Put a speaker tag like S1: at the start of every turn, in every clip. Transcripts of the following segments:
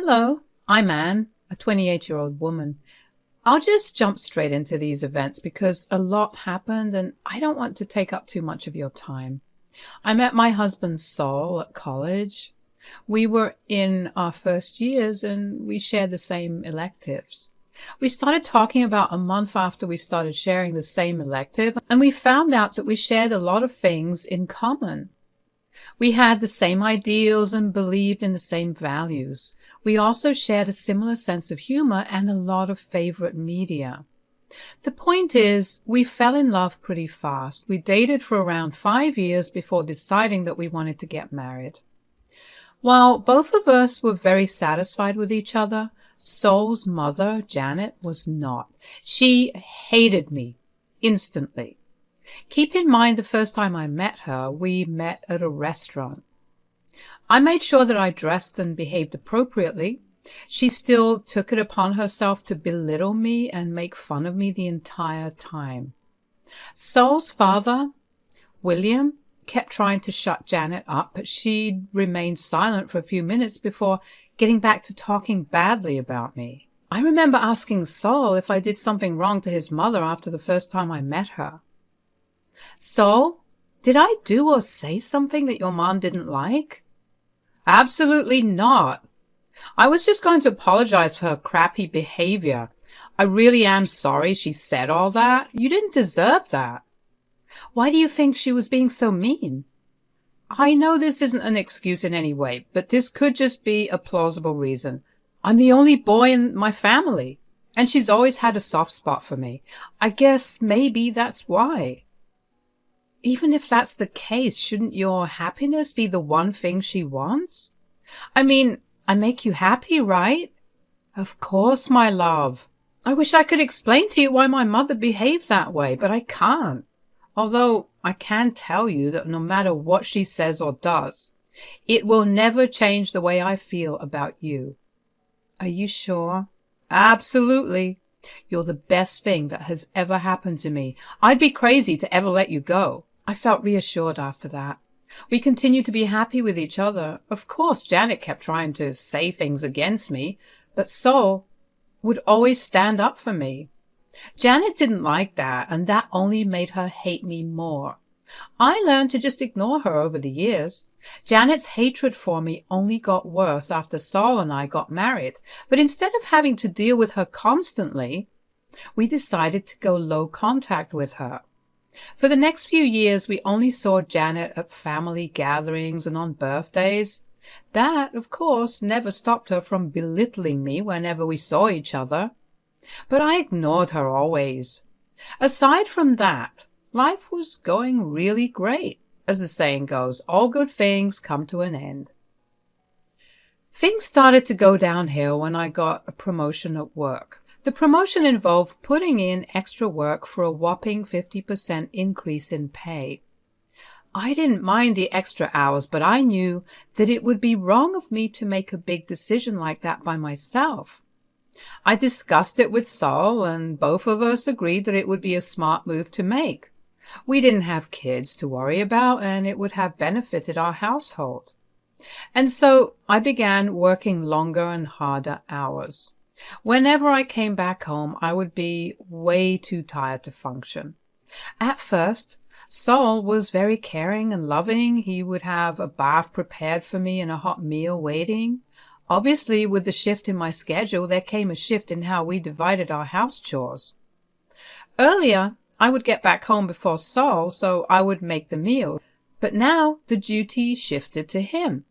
S1: Hello, I'm Anne, a 28-year-old woman. I'll just jump straight into these events because a lot happened and I don't want to take up too much of your time. I met my husband Saul at college. We were in our first years and we shared the same electives. We started talking about a month after we started sharing the same elective, and we found out that we shared a lot of things in common. We had the same ideals and believed in the same values. We also shared a similar sense of humor and a lot of favorite media. The point is, we fell in love pretty fast. We dated for around 5 years before deciding that we wanted to get married. While both of us were very satisfied with each other, Saul's mother, Janet, was not. She hated me instantly. Keep in mind, the first time I met her, we met at a restaurant. I made sure that I dressed and behaved appropriately. She still took it upon herself to belittle me and make fun of me the entire time. Saul's father, William, kept trying to shut Janet up, but she remained silent for a few minutes before getting back to talking badly about me. I remember asking Saul if I did something wrong to his mother after the first time I met her. "Saul, did I do or say something that your mom didn't like?" "Absolutely not. I was just going to apologize for her crappy behavior. I really am sorry she said all that. You didn't deserve that." "Why do you think she was being so mean?" "I know this isn't an excuse in any way, but this could just be a plausible reason. I'm the only boy in my family, and she's always had a soft spot for me. I guess maybe that's why." "Even if that's the case, shouldn't your happiness be the one thing she wants? I mean, I make you happy, right?" "Of course, my love. I wish I could explain to you why my mother behaved that way, but I can't. Although I can tell you that no matter what she says or does, it will never change the way I feel about you." "Are you sure?" "Absolutely. You're the best thing that has ever happened to me. I'd be crazy to ever let you go." I felt reassured after that. We continued to be happy with each other. Of course, Janet kept trying to say things against me, but Saul would always stand up for me. Janet didn't like that, and that only made her hate me more. I learned to just ignore her over the years. Janet's hatred for me only got worse after Saul and I got married, but instead of having to deal with her constantly, we decided to go low contact with her. For the next few years, we only saw Janet at family gatherings and on birthdays. That, of course, never stopped her from belittling me whenever we saw each other. But I ignored her always. Aside from that, life was going really great. As the saying goes, all good things come to an end. Things started to go downhill when I got a promotion at work. The promotion involved putting in extra work for a whopping 50% increase in pay. I didn't mind the extra hours, but I knew that it would be wrong of me to make a big decision like that by myself. I discussed it with Saul, and both of us agreed that it would be a smart move to make. We didn't have kids to worry about, and it would have benefited our household. And so I began working longer and harder hours. Whenever I came back home, I would be way too tired to function. At first, Saul was very caring and loving. He would have a bath prepared for me and a hot meal waiting. Obviously, with the shift in my schedule, there came a shift in how we divided our house chores. Earlier, I would get back home before Saul, so I would make the meal. But now the duty shifted to him.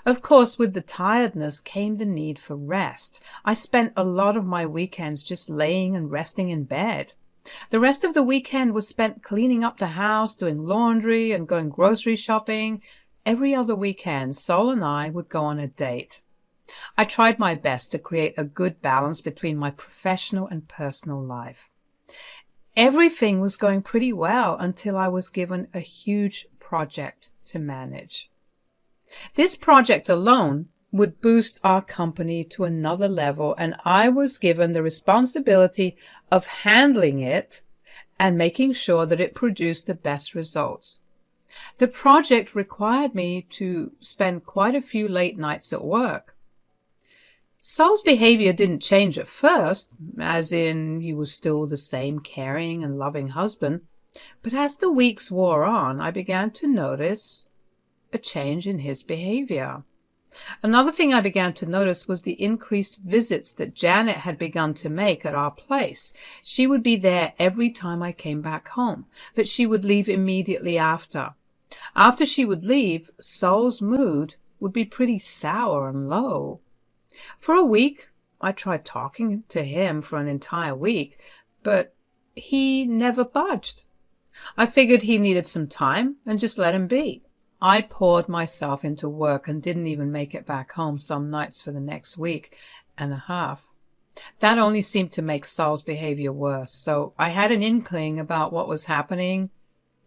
S1: Of course, with the tiredness came the need for rest. I spent a lot of my weekends just laying and resting in bed. The rest of the weekend was spent cleaning up the house, doing laundry, and going grocery shopping. Every other weekend, Saul and I would go on a date. I tried my best to create a good balance between my professional and personal life. Everything was going pretty well until I was given a huge project to manage. This project alone would boost our company to another level, and I was given the responsibility of handling it and making sure that it produced the best results. The project required me to spend quite a few late nights at work. Saul's behavior didn't change at first, as in he was still the same caring and loving husband, but as the weeks wore on, I began to notice a change in his behavior. Another thing I began to notice was the increased visits that Janet had begun to make at our place. She would be there every time I came back home, but she would leave immediately after. After she would leave, Saul's mood would be pretty sour and low. For a week, I tried talking to him for an entire week, but he never budged. I figured he needed some time and just let him be. I poured myself into work and didn't even make it back home some nights for the next week and a half. That only seemed to make Saul's behavior worse, so I had an inkling about what was happening.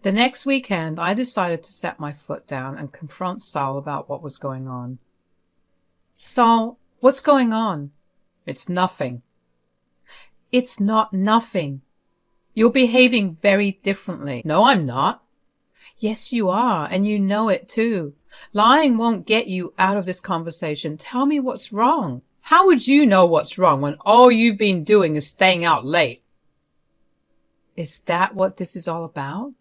S1: The next weekend, I decided to set my foot down and confront Saul about what was going on. Saul, what's going on? It's nothing. It's not nothing. You're behaving very differently. No, I'm not. Yes, you are, and you know it too. Lying won't get you out of this conversation. Tell me what's wrong. How would you know what's wrong when all you've been doing is staying out late? Is that what this is all about?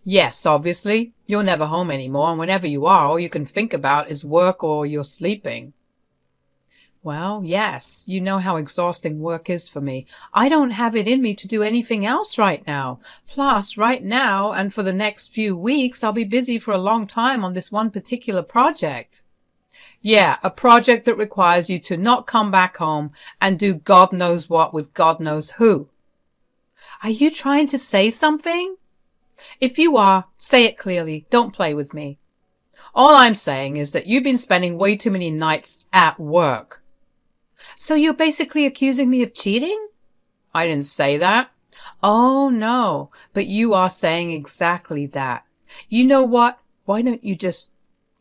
S1: Yes, obviously. You're never home anymore, and whenever you are, all you can think about is work or you're sleeping. Well, yes, you know how exhausting work is for me. I don't have it in me to do anything else right now. Plus, right now and for the next few weeks, I'll be busy for a long time on this one particular project. Yeah, a project that requires you to not come back home and do God knows what with God knows who. Are you trying to say something? If you are, say it clearly. Don't play with me. All I'm saying is that you've been spending way too many nights at work. So you're basically accusing me of cheating? I didn't say that. Oh, no, but you are saying exactly that. You know what? Why don't you just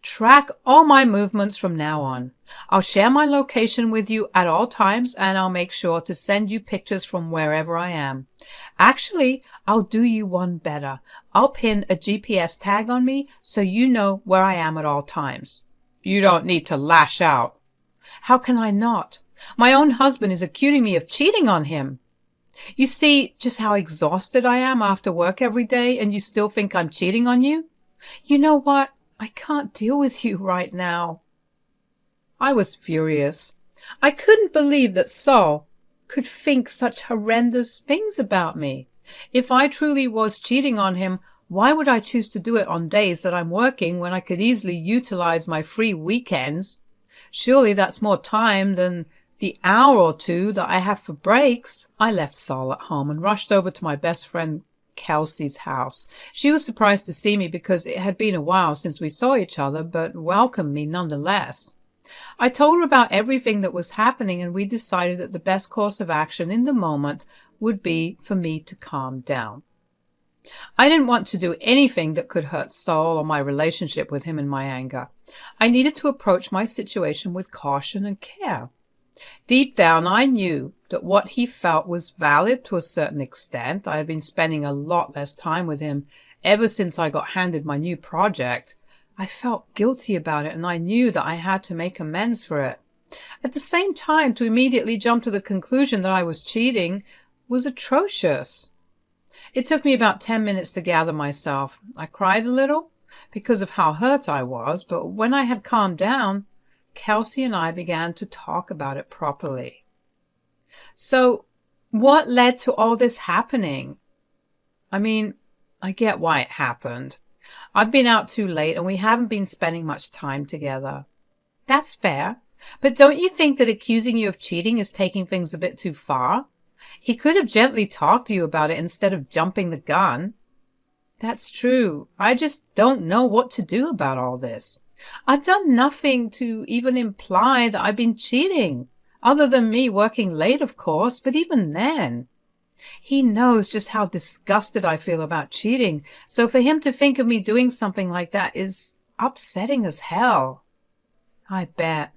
S1: track all my movements from now on? I'll share my location with you at all times, and I'll make sure to send you pictures from wherever I am. Actually, I'll do you one better. I'll pin a GPS tag on me so you know where I am at all times. You don't need to lash out. How can I not? My own husband is accusing me of cheating on him. You see just how exhausted I am after work every day, and you still think I'm cheating on you? You know what? I can't deal with you right now. I was furious. I couldn't believe that Saul could think such horrendous things about me. If I truly was cheating on him, why would I choose to do it on days that I'm working when I could easily utilize my free weekends? Surely that's more time than the hour or two that I have for breaks. I left Saul at home and rushed over to my best friend Kelsey's house. She was surprised to see me because it had been a while since we saw each other, but welcomed me nonetheless. I told her about everything that was happening, and we decided that the best course of action in the moment would be for me to calm down. I didn't want to do anything that could hurt Saul or my relationship with him in my anger. I needed to approach my situation with caution and care. Deep down, I knew that what he felt was valid to a certain extent. I had been spending a lot less time with him ever since I got handed my new project. I felt guilty about it, and I knew that I had to make amends for it. At the same time, to immediately jump to the conclusion that I was cheating was atrocious. It took me about 10 minutes to gather myself. I cried a little because of how hurt I was, but when I had calmed down, Kelsey and I began to talk about it properly. So, what led to all this happening? I mean, I get why it happened. I've been out too late and we haven't been spending much time together. That's fair. But don't you think that accusing you of cheating is taking things a bit too far? He could have gently talked to you about it instead of jumping the gun. That's true. I just don't know what to do about all this. I've done nothing to even imply that I've been cheating, other than me working late, of course, but even then. He knows just how disgusted I feel about cheating, so for him to think of me doing something like that is upsetting as hell. I bet.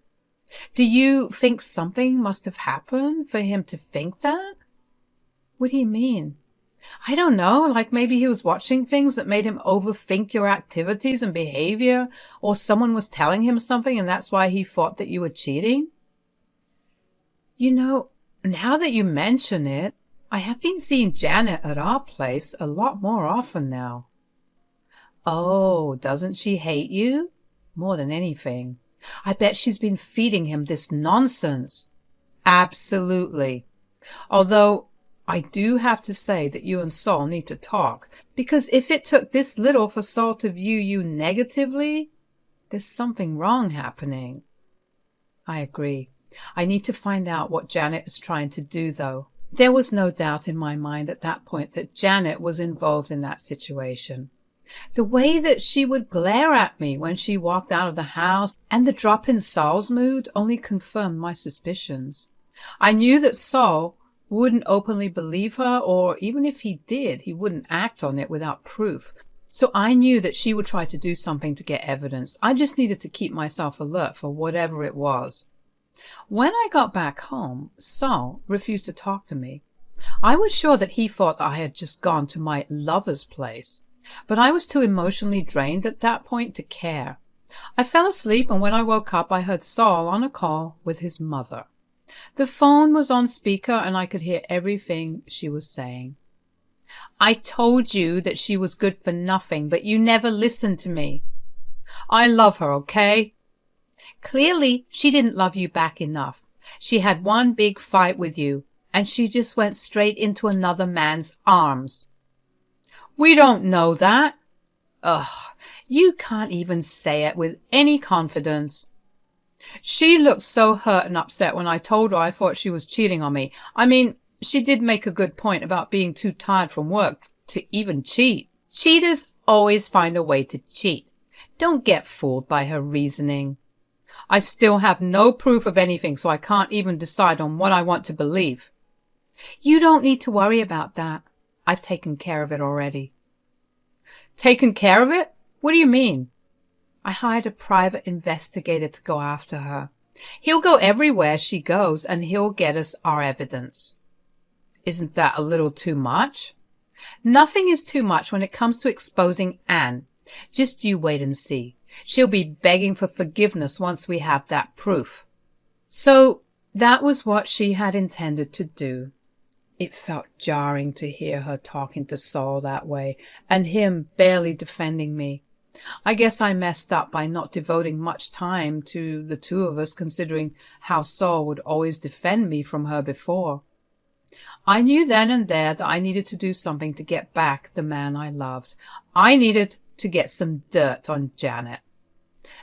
S1: Do you think something must have happened for him to think that? What do you mean? I don't know, like maybe he was watching things that made him overthink your activities and behavior, or someone was telling him something and that's why he thought that you were cheating? You know, now that you mention it, I have been seeing Janet at our place a lot more often now. Oh, doesn't she hate you? More than anything. I bet she's been feeding him this nonsense. Absolutely. Although I do have to say that you and Saul need to talk, because if it took this little for Saul to view you negatively, there's something wrong happening. I agree. I need to find out what Janet is trying to do, though. There was no doubt in my mind at that point that Janet was involved in that situation. The way that she would glare at me when she walked out of the house and the drop in Saul's mood only confirmed my suspicions. I knew that Saul wouldn't openly believe her, or even if he did, he wouldn't act on it without proof. So I knew that she would try to do something to get evidence. I just needed to keep myself alert for whatever it was. When I got back home, Saul refused to talk to me. I was sure that he thought I had just gone to my lover's place, but I was too emotionally drained at that point to care. I fell asleep, and when I woke up, I heard Saul on a call with his mother. The phone was on speaker, and I could hear everything she was saying. I told you that she was good for nothing, but you never listened to me. I love her, okay? Clearly, she didn't love you back enough. She had one big fight with you, and she just went straight into another man's arms. We don't know that. Ugh, you can't even say it with any confidence. She looked so hurt and upset when I told her I thought she was cheating on me. I mean, she did make a good point about being too tired from work to even cheat. Cheaters always find a way to cheat. Don't get fooled by her reasoning. I still have no proof of anything, so I can't even decide on what I want to believe. You don't need to worry about that. I've taken care of it already. Taken care of it? What do you mean? I hired a private investigator to go after her. He'll go everywhere she goes, and he'll get us our evidence. Isn't that a little too much? Nothing is too much when it comes to exposing Anne. Just you wait and see. She'll be begging for forgiveness once we have that proof. So that was what she had intended to do. It felt jarring to hear her talking to Saul that way, and him barely defending me. I guess I messed up by not devoting much time to the two of us, considering how Saul would always defend me from her before. I knew then and there that I needed to do something to get back the man I loved. I needed to get some dirt on Janet.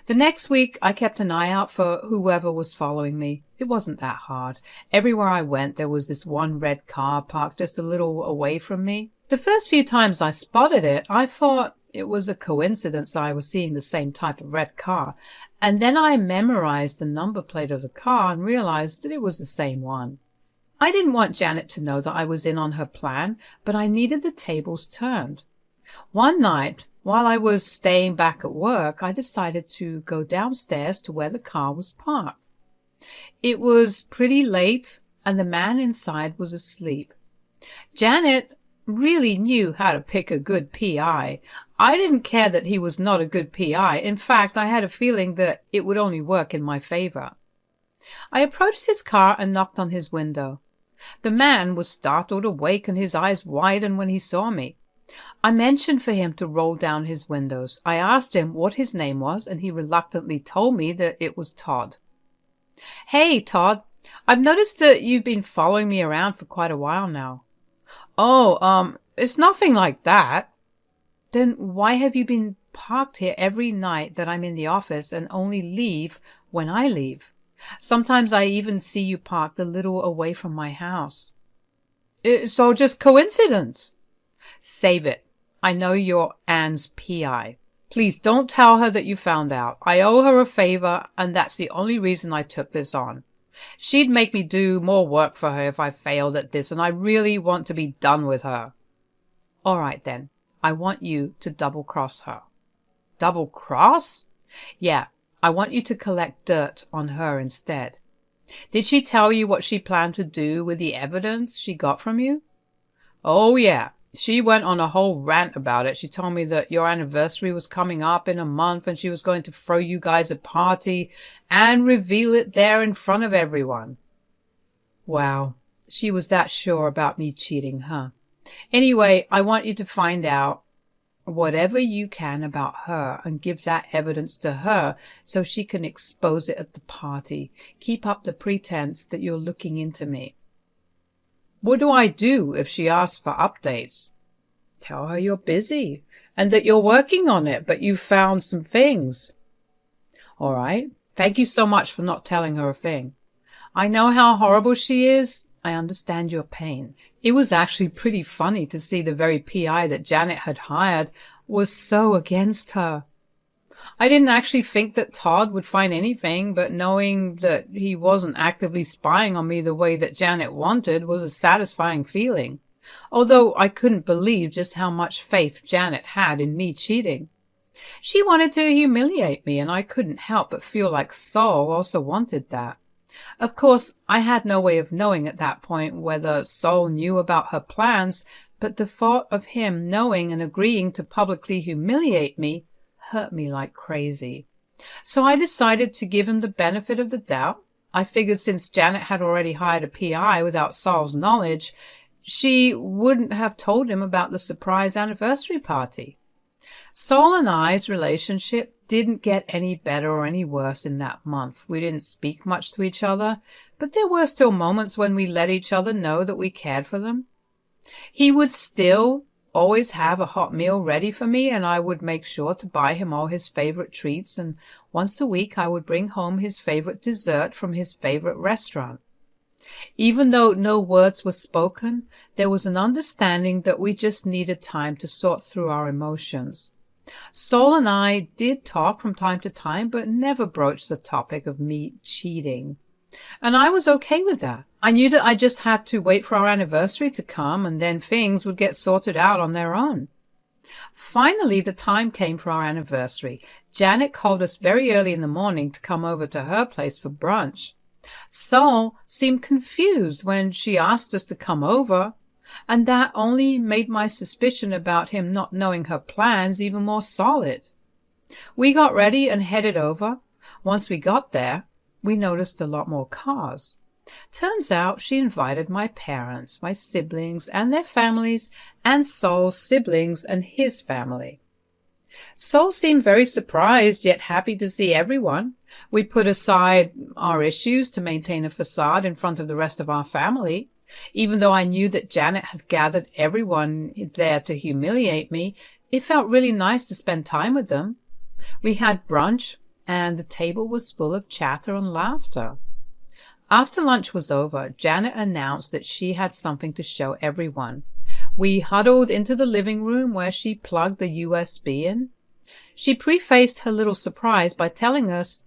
S1: The next week, I kept an eye out for whoever was following me. It wasn't that hard. Everywhere I went, there was this one red car parked just a little away from me. The first few times I spotted it, I thought it was a coincidence I was seeing the same type of red car. And then I memorized the number plate of the car and realized that it was the same one. I didn't want Janet to know that I was in on her plan, but I needed the tables turned. One night, while I was staying back at work, I decided to go downstairs to where the car was parked. It was pretty late, and the man inside was asleep. Janet really knew how to pick a good PI. I didn't care that he was not a good PI. In fact, I had a feeling that it would only work in my favor. I approached his car and knocked on his window. The man was startled awake, and his eyes widened when he saw me. I mentioned for him to roll down his windows. I asked him what his name was, and he reluctantly told me that it was Todd. Hey, Todd, I've noticed that you've been following me around for quite a while now. Oh, it's nothing like that. Then why have you been parked here every night that I'm in the office and only leave when I leave? Sometimes I even see you parked a little away from my house. It's all just coincidence. Save it. I know you're Anne's PI. Please don't tell her that you found out. I owe her a favor, and that's the only reason I took this on. She'd make me do more work for her if I failed at this, and I really want to be done with her. All right, then. I want you to double-cross her. Double-cross? Yeah, I want you to collect dirt on her instead. Did she tell you what she planned to do with the evidence she got from you? Oh, yeah. She went on a whole rant about it. She told me that your anniversary was coming up in a month and she was going to throw you guys a party and reveal it there in front of everyone. Wow, she was that sure about me cheating, huh? Anyway, I want you to find out whatever you can about her and give that evidence to her so she can expose it at the party. Keep up the pretense that you're looking into me. What do I do if she asks for updates? Tell her you're busy and that you're working on it, but you've found some things. All right. Thank you so much for not telling her a thing. I know how horrible she is. I understand your pain. It was actually pretty funny to see the very PI that Janet had hired was so against her. I didn't actually think that Todd would find anything, but knowing that he wasn't actively spying on me the way that Janet wanted was a satisfying feeling, although I couldn't believe just how much faith Janet had in me cheating. She wanted to humiliate me, and I couldn't help but feel like Saul also wanted that. Of course, I had no way of knowing at that point whether Saul knew about her plans, but the thought of him knowing and agreeing to publicly humiliate me hurt me like crazy. So I decided to give him the benefit of the doubt. I figured since Janet had already hired a PI without Saul's knowledge, she wouldn't have told him about the surprise anniversary party. Saul and I's relationship didn't get any better or any worse in that month. We didn't speak much to each other, but there were still moments when we let each other know that we cared for them. He would still always have a hot meal ready for me, and I would make sure to buy him all his favorite treats, and once a week I would bring home his favorite dessert from his favorite restaurant. Even though no words were spoken, there was an understanding that we just needed time to sort through our emotions. Saul and I did talk from time to time, but never broached the topic of me cheating. And I was okay with that. I knew that I just had to wait for our anniversary to come, and then things would get sorted out on their own. Finally, the time came for our anniversary. Janet called us very early in the morning to come over to her place for brunch. Saul seemed confused when she asked us to come over, and that only made my suspicion about him not knowing her plans even more solid. We got ready and headed over. Once we got there, we noticed a lot more cars. Turns out she invited my parents, my siblings and their families, and Saul's siblings and his family. Saul seemed very surprised, yet happy to see everyone. We put aside our issues to maintain a facade in front of the rest of our family. Even though I knew that Janet had gathered everyone there to humiliate me, it felt really nice to spend time with them. We had brunch, and the table was full of chatter and laughter. After lunch was over, Janet announced that she had something to show everyone. We huddled into the living room where she plugged the USB in. She prefaced her little surprise by telling us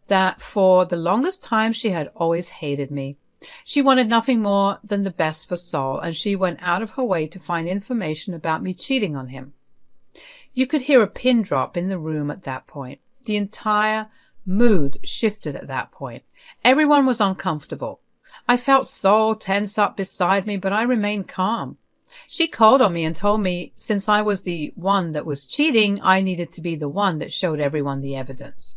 S1: that for the longest time she had always hated me. She wanted nothing more than the best for Saul, and she went out of her way to find information about me cheating on him. You could hear a pin drop in the room at that point. The entire mood shifted at that point. Everyone was uncomfortable. I felt Saul tense up beside me, but I remained calm. She called on me and told me since I was the one that was cheating, I needed to be the one that showed everyone the evidence.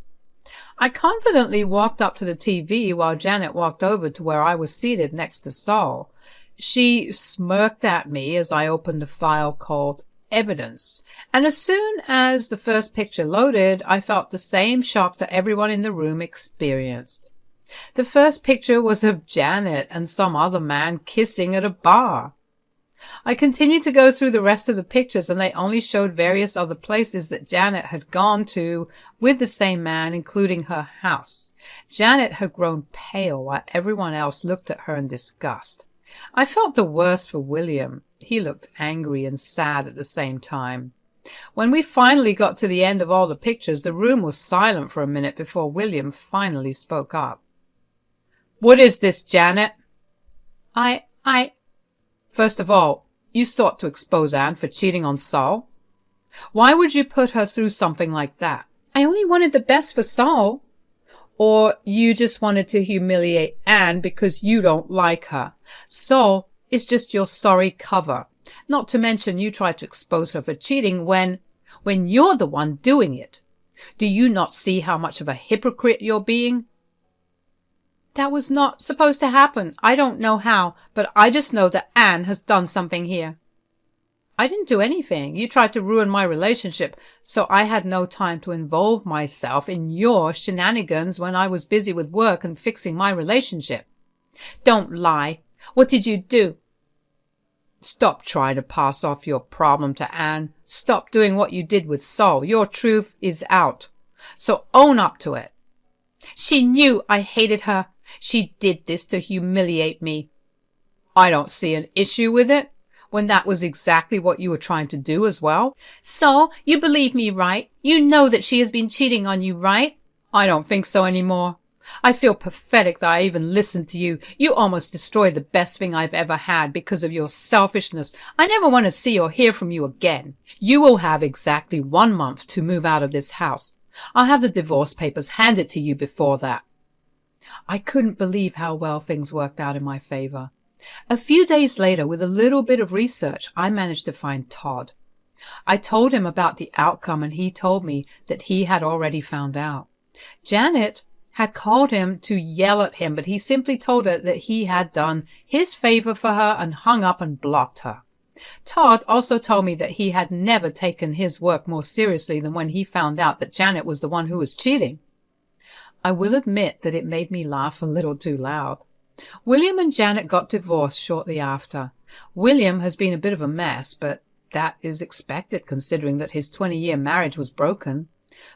S1: I confidently walked up to the TV while Janet walked over to where I was seated next to Saul. She smirked at me as I opened a file called Evidence, and as soon as the first picture loaded, I felt the same shock that everyone in the room experienced. The first picture was of Janet and some other man kissing at a bar. I continued to go through the rest of the pictures, and they only showed various other places that Janet had gone to with the same man, including her house. Janet had grown pale while everyone else looked at her in disgust. I felt the worst for William. He looked angry and sad at the same time. When we finally got to the end of all the pictures, the room was silent for a minute before William finally spoke up. "What is this, Janet?" First of all, you sought to expose Anne for cheating on Saul. Why would you put her through something like that? I only wanted the best for Saul. Or you just wanted to humiliate Anne because you don't like her. Saul is just your sorry cover. Not to mention you tried to expose her for cheating when you're the one doing it. Do you not see how much of a hypocrite you're being? That was not supposed to happen. I don't know how, but I just know that Anne has done something here. I didn't do anything. You tried to ruin my relationship, so I had no time to involve myself in your shenanigans when I was busy with work and fixing my relationship. Don't lie. What did you do? Stop trying to pass off your problem to Anne. Stop doing what you did with Saul. Your truth is out. So own up to it. She knew I hated her. She did this to humiliate me. I don't see an issue with it, when that was exactly what you were trying to do as well. So, you believe me, right? You know that she has been cheating on you, right? I don't think so anymore. I feel pathetic that I even listened to you. You almost destroyed the best thing I've ever had because of your selfishness. I never want to see or hear from you again. You will have exactly 1 month to move out of this house. I'll have the divorce papers handed to you before that. I couldn't believe how well things worked out in my favor. A few days later, with a little bit of research, I managed to find Todd. I told him about the outcome, and he told me that he had already found out. Janet had called him to yell at him, but he simply told her that he had done his favor for her and hung up and blocked her. Todd also told me that he had never taken his work more seriously than when he found out that Janet was the one who was cheating. I will admit that it made me laugh a little too loud. William and Janet got divorced shortly after. William has been a bit of a mess, but that is expected considering that his 20-year marriage was broken.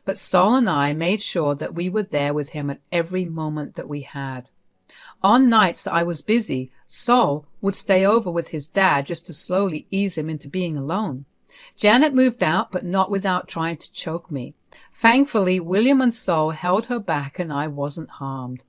S1: But Saul and I made sure that we were there with him at every moment that we had. On nights that I was busy, Saul would stay over with his dad just to slowly ease him into being alone. Janet moved out, but not without trying to choke me. Thankfully, William and Saul held her back and I wasn't harmed.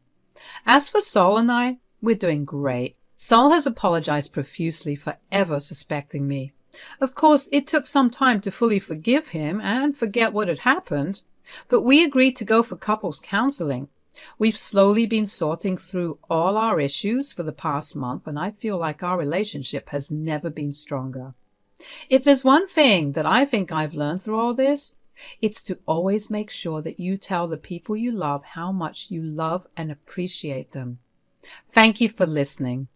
S1: As for Saul and I, we're doing great. Saul has apologized profusely for ever suspecting me. Of course, it took some time to fully forgive him and forget what had happened, but we agreed to go for couples counseling. We've slowly been sorting through all our issues for the past month, and I feel like our relationship has never been stronger. If there's one thing that I think I've learned through all this, it's to always make sure that you tell the people you love how much you love and appreciate them. Thank you for listening.